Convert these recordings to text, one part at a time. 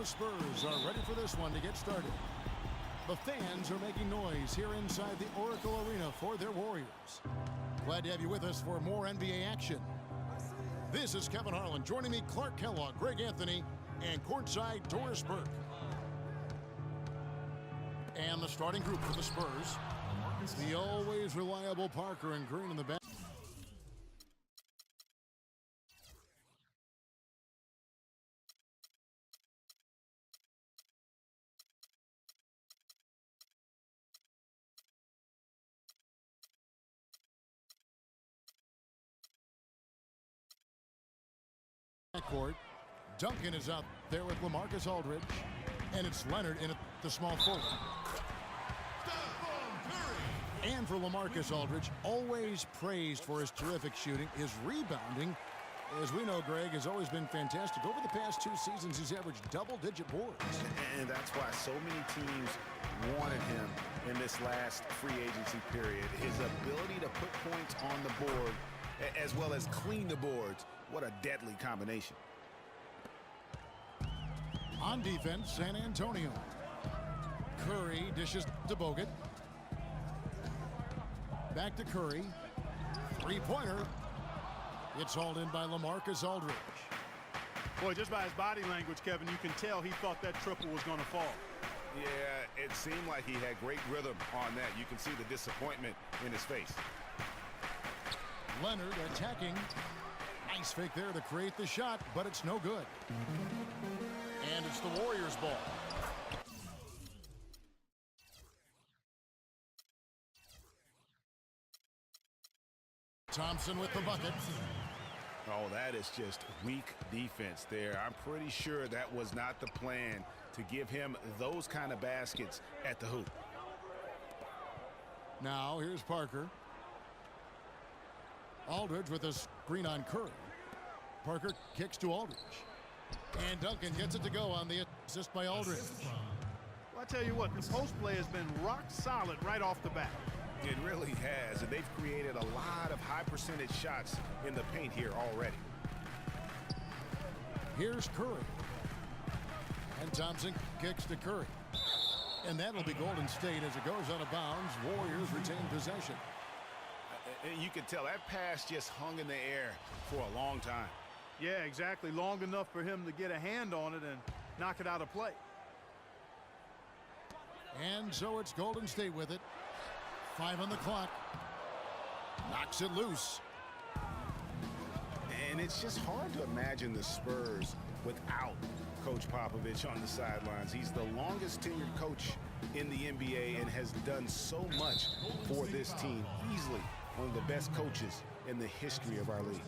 Spurs are ready for this one to get started. The fans are making noise here inside the Oracle Arena for their Warriors. Glad to have you with us for more NBA action. This is Kevin Harlan. Joining me, Clark Kellogg, Greg Anthony, and courtside Doris Burke. And the starting group for the Spurs. The always reliable Parker and Green in the back. Court. Duncan is out there with LaMarcus Aldridge, and it's Leonard in at the small forward. And for LaMarcus Aldridge, always praised for his terrific shooting, his rebounding, as we know, Greg, has always been fantastic. Over the past 2 seasons, he's averaged double-digit boards. And that's why so many teams wanted him in this last free agency period. His ability to put points on the board as well as clean the boards. What a deadly combination. On defense, San Antonio. Curry dishes to Bogut. Back to Curry. Three-pointer. It's hauled in by LaMarcus Aldridge. Boy, just by his body language, Kevin, you can tell he thought that triple was going to fall. Yeah, it seemed like he had great rhythm on that. You can see the disappointment in his face. Leonard attacking. Nice fake there to create the shot, but it's no good. And it's the Warriors' ball. Thompson with the bucket. Oh, that is just weak defense there. I'm pretty sure that was not the plan to give him those kind of baskets at the hoop. Now here's Parker. Aldridge with a screen on Curry. Parker kicks to Aldridge. And Duncan gets it to go on the assist by Aldridge. Well, I tell you what, the post play has been rock solid right off the bat. It really has, and they've created a lot of high percentage shots in the paint here already. Here's Curry. And Thompson kicks to Curry. And that'll be Golden State as it goes out of bounds. Warriors retain possession. And you can tell that pass just hung in the air for a long time. Yeah, exactly. Long enough for him to get a hand on it and knock it out of play. And so it's Golden State with it. 5 on the clock. Knocks it loose. And it's just hard to imagine the Spurs without Coach Popovich on the sidelines. He's the longest tenured coach in the NBA and has done so much for this team. Easily one of the best coaches in the history of our league.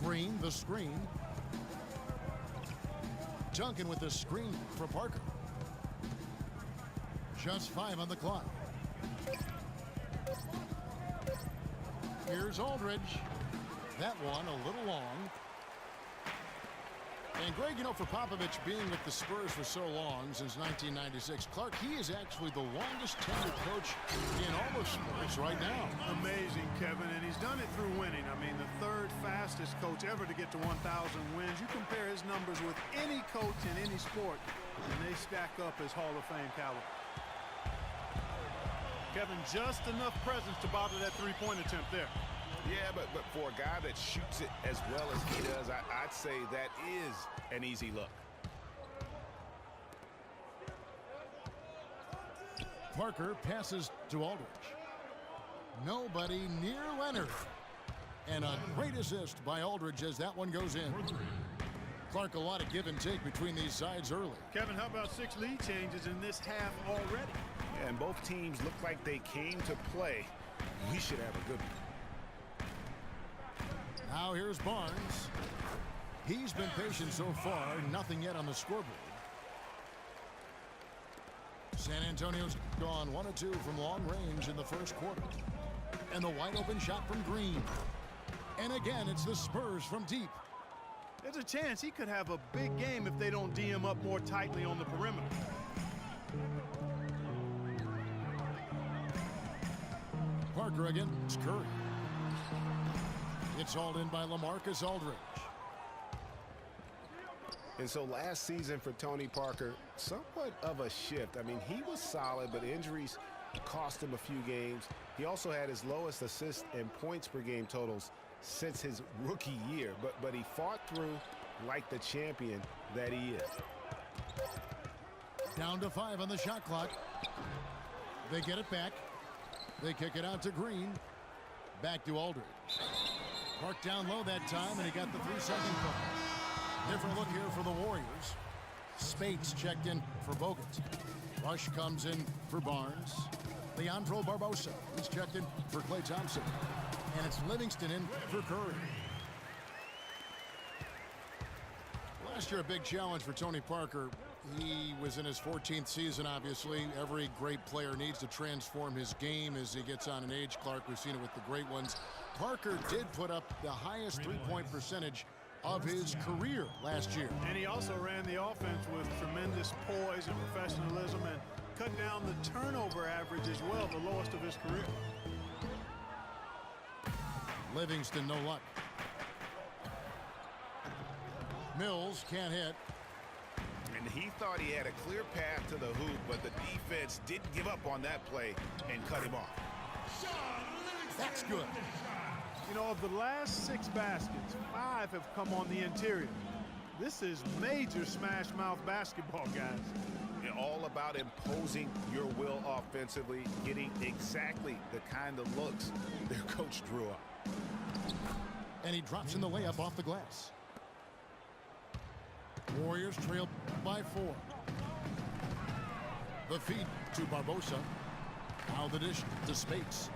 Green, the screen. Duncan with the screen for Parker. Just 5 on the clock. Here's Aldridge. That one a little long. And Greg, you know, for Popovich being with the Spurs for so long, since 1996, Clark, he is actually the longest tenured coach in all of sports right now. Amazing, Kevin, and he's done it through winning. I mean, the 3rd fastest coach ever to get to 1,000 wins. You compare his numbers with any coach in any sport, and they stack up as Hall of Fame caliber. Kevin, just enough presence to bother that three-point attempt there. Yeah, but for a guy that shoots it as well as he does, I'd say that is an easy look. Parker passes to Aldridge. Nobody near Leonard. And a great assist by Aldridge as that one goes in. Clark, a lot of give and take between these sides early. Kevin, how about 6 lead changes in this half already? Yeah, and both teams look like they came to play. We should have a good one. Now here's Barnes. He's been patient so far. Nothing yet on the scoreboard. San Antonio's gone 1 of 2 from long range in the first quarter. And the wide open shot from Green. And again, it's the Spurs from deep. There's a chance he could have a big game if they don't D him up more tightly on the perimeter. Parker against Curry. It's hauled in by LaMarcus Aldridge. And so last season for Tony Parker, somewhat of a shift. I mean, he was solid, but injuries cost him a few games. He also had his lowest assists and points per game totals since his rookie year, but he fought through like the champion that he is. Down to 5 on the shot clock. They get it back. They kick it out to Green. Back to Aldridge. Marked down low that time, and he got the 3-second call. Different look here for the Warriors. Spates checked in for Bogut. Rush comes in for Barnes. Leandro Barbosa, he's checked in for Klay Thompson. And it's Livingston in for Curry. Last year, a big challenge for Tony Parker. He was in his 14th season, obviously. Every great player needs to transform his game as he gets on in age. Clark, we've seen it with the great ones. Parker did put up the highest three-point percentage of his career last year. And he also ran the offense with tremendous poise and professionalism and cut down the turnover average as well, the lowest of his career. Livingston, no luck. Mills can't hit. And he thought he had a clear path to the hoop, but the defense didn't give up on that play and cut him off. That's good. You know, of the last 6 baskets, 5 have come on the interior. This is major smash mouth basketball, guys. And all about imposing your will offensively, getting exactly the kind of looks their coach drew up. And he drops in the layup off the glass. Warriors trail by 4. The feed to Barbosa. Now the dish to Spates.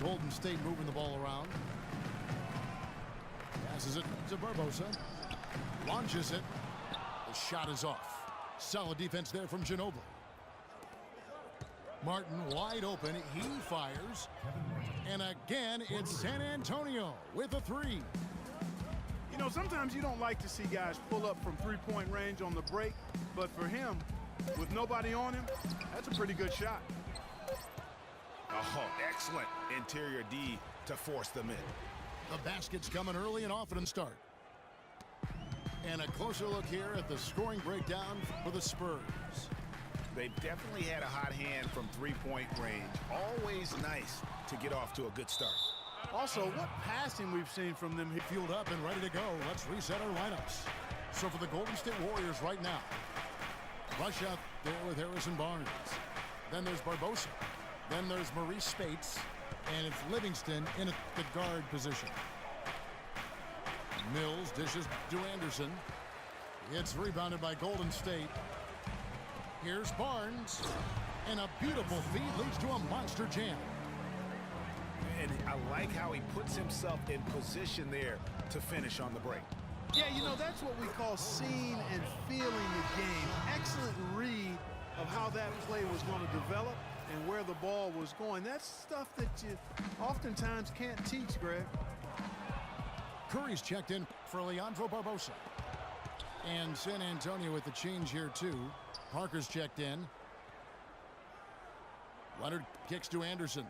Golden State moving the ball around. Passes it to Barbosa. Launches it. The shot is off. Solid defense there from Ginobili. Martin wide open. He fires. And again, it's San Antonio with a 3. You know, sometimes you don't like to see guys pull up from three-point range on the break, but for him, with nobody on him, that's a pretty good shot. Oh, excellent interior D to force them in. The basket's coming early and often start. And a closer look here at the scoring breakdown for the Spurs. They've definitely had a hot hand from three-point range. Always nice to get off to a good start. Also, what passing we've seen from them. Fueled up and ready to go. Let's reset our lineups. So for the Golden State Warriors right now, Rush out there with Harrison Barnes. Then there's Barbosa. Then there's Maurice Spates. And it's Livingston in the guard position. Mills dishes to Anderson. It's rebounded by Golden State. Here's Barnes. And a beautiful feed leads to a monster jam. And I like how he puts himself in position there to finish on the break. Yeah, you know, that's what we call seeing and feeling the game. Excellent read of how that play was going to develop and where the ball was going. That's stuff that you oftentimes can't teach, Greg. Curry's checked in for Leandro Barbosa. And San Antonio with the change here, too. Parker's checked in. Leonard kicks to Anderson.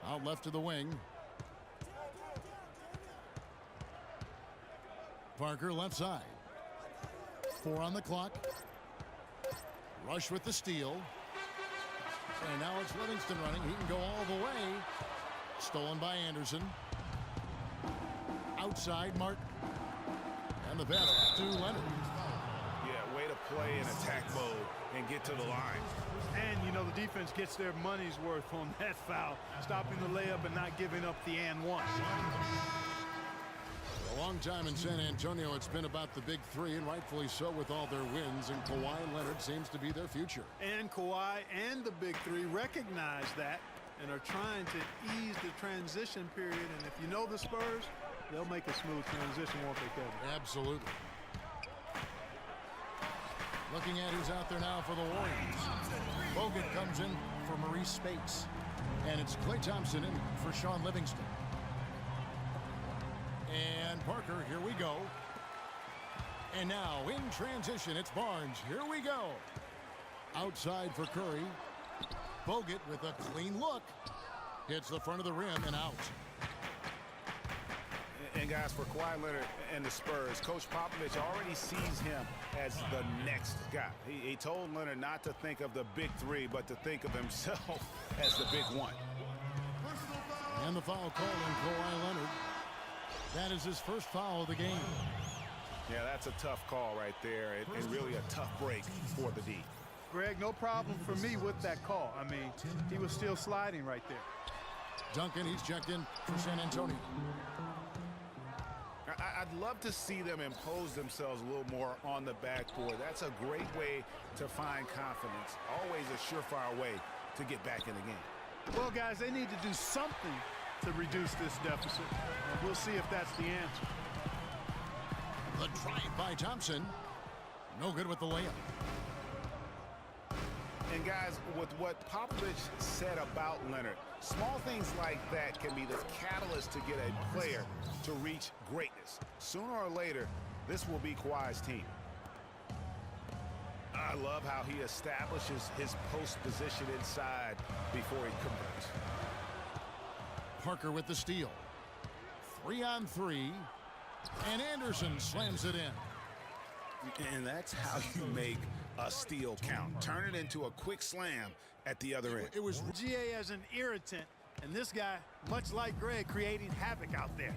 Out left to the wing. Parker left side. 4 on the clock. Rush with the steal. And now it's Livingston running. He can go all the way. Stolen by Anderson. Outside Martin. And the pass to Leonard. Yeah, way to play in attack mode and get to the line. And, you know, the defense gets their money's worth on that foul, stopping the layup and not giving up the and one. For a long time in San Antonio, it's been about the big 3, and rightfully so with all their wins, and Kawhi Leonard seems to be their future. And Kawhi and the big 3 recognize that and are trying to ease the transition period. And if you know the Spurs, they'll make a smooth transition, won't they, Kevin? Absolutely. Looking at who's out there now for the Warriors. Bogut comes in for Maurice Spates. And it's Klay Thompson in for Sean Livingston. And Parker, here we go. And now in transition, it's Barnes. Here we go. Outside for Curry. Bogut with a clean look. Hits the front of the rim and out. And guys, for Kawhi Leonard and the Spurs, Coach Popovich already sees him as the next guy. He told Leonard not to think of the big three, but to think of himself as the big one. And the foul call on Kawhi Leonard. That is his first foul of the game. Yeah, that's a tough call right there, and really a tough break for the D. Greg, no problem for me with that call. I mean, he was still sliding right there. Duncan, he's checked in for San Antonio. I'd love to see them impose themselves a little more on the backboard. That's a great way to find confidence. Always a surefire way to get back in the game. Well, guys, they need to do something to reduce this deficit. And we'll see if that's the answer. The drive by Thompson. No good with the layup. And guys, with what Popovich said about Leonard, small things like that can be the catalyst to get a player to reach greatness. Sooner or later, this will be Kawhi's team. I love how he establishes his post position inside before he converts. Parker with the steal. 3-on-3. And Anderson slams it in. And that's how you make a steal count. Turn it into a quick slam at the other end. It was GA as an irritant, and this guy, much like Greg, creating havoc out there.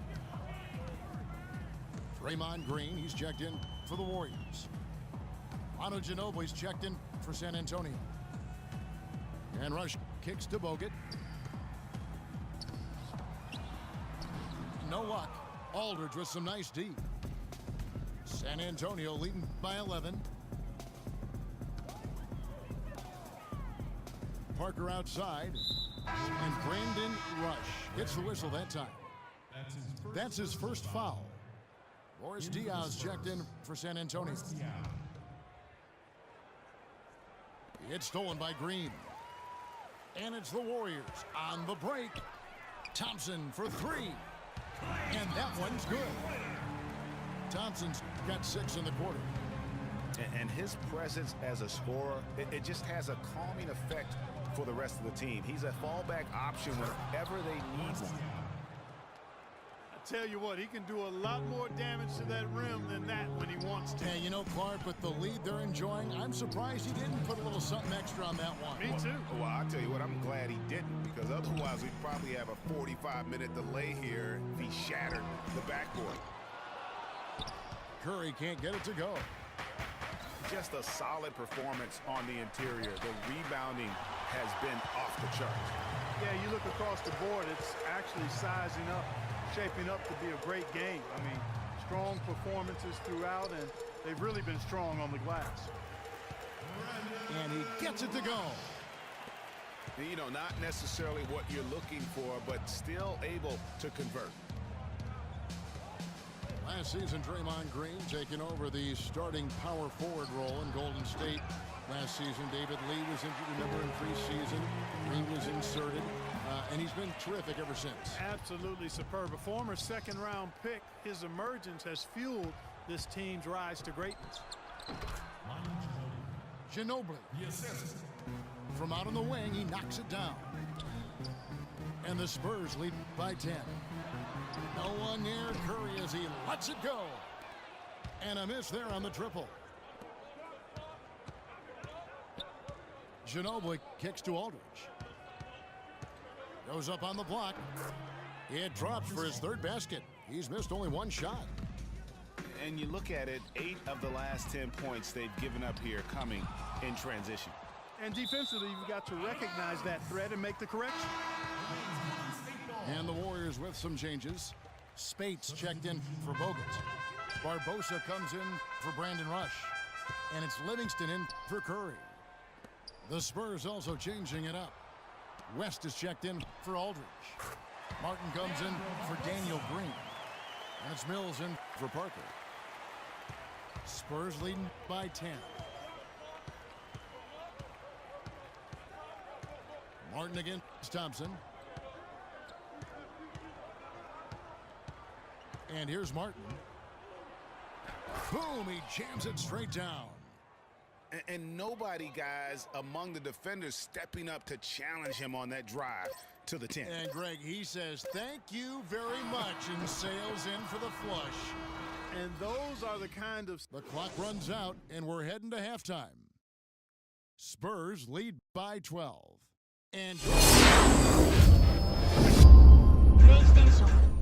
Draymond Green, he's checked in for the Warriors. Manu Ginobili's checked in for San Antonio. And Rush kicks to Bogut. No luck. Aldridge with some nice D. San Antonio leading by 11. Parker outside. And Brandon Rush gets the whistle that time. That's his first foul. Boris Diaz checked in for San Antonio. It's stolen by Green. And it's the Warriors on the break. Thompson for three. And that one's good. Thompson's got 6 in the quarter. And his presence as a scorer, it just has a calming effect for the rest of the team. He's a fallback option whenever they need one. Tell you what, he can do a lot more damage to that rim than that when he wants to. And you know, Clark, with the lead they're enjoying, I'm surprised he didn't put a little something extra on that one. Me too. Well, I'll tell you what, I'm glad he didn't, because otherwise we'd probably have a 45-minute delay here if he shattered the backboard. Curry can't get it to go. Just a solid performance on the interior. The rebounding has been off the charts. Yeah, you look across the board, it's actually sizing up, shaping up to be a great game. I mean, strong performances throughout, and they've really been strong on the glass. And he gets it to go. You know, not necessarily what you're looking for, but still able to convert. Last season, Draymond Green taking over the starting power forward role in Golden State. Last season, David Lee was injured, remember, in preseason. Green was inserted, and he's been terrific ever since. Absolutely superb. A former second-round pick, his emergence has fueled this team's rise to greatness. Ginobili. From out on the wing, he knocks it down. And the Spurs lead by 10. No one near Curry as he lets it go. And a miss there on the triple. Ginobili kicks to Aldridge. Goes up on the block. It drops for his third basket. He's missed only one shot. And you look at it, 8 of the last 10 points they've given up here coming in transition. And defensively, you've got to recognize that threat and make the correction. And the Warriors with some changes. Spates checked in for Bogut. Barbosa comes in for Brandon Rush. And it's Livingston in for Curry. The Spurs also changing it up. West is checked in for Aldridge. Martin comes in for Daniel Green. And it's Mills in for Parker. Spurs leading by 10. Martin against Thompson. And here's Martin. Boom, he jams it straight down. And nobody, guys, among the defenders stepping up to challenge him on that drive to the 10. And Greg, he says thank you very much and sails in for the flush. And those are the kind of... The clock runs out and we're heading to halftime. Spurs lead by 12. And PlayStation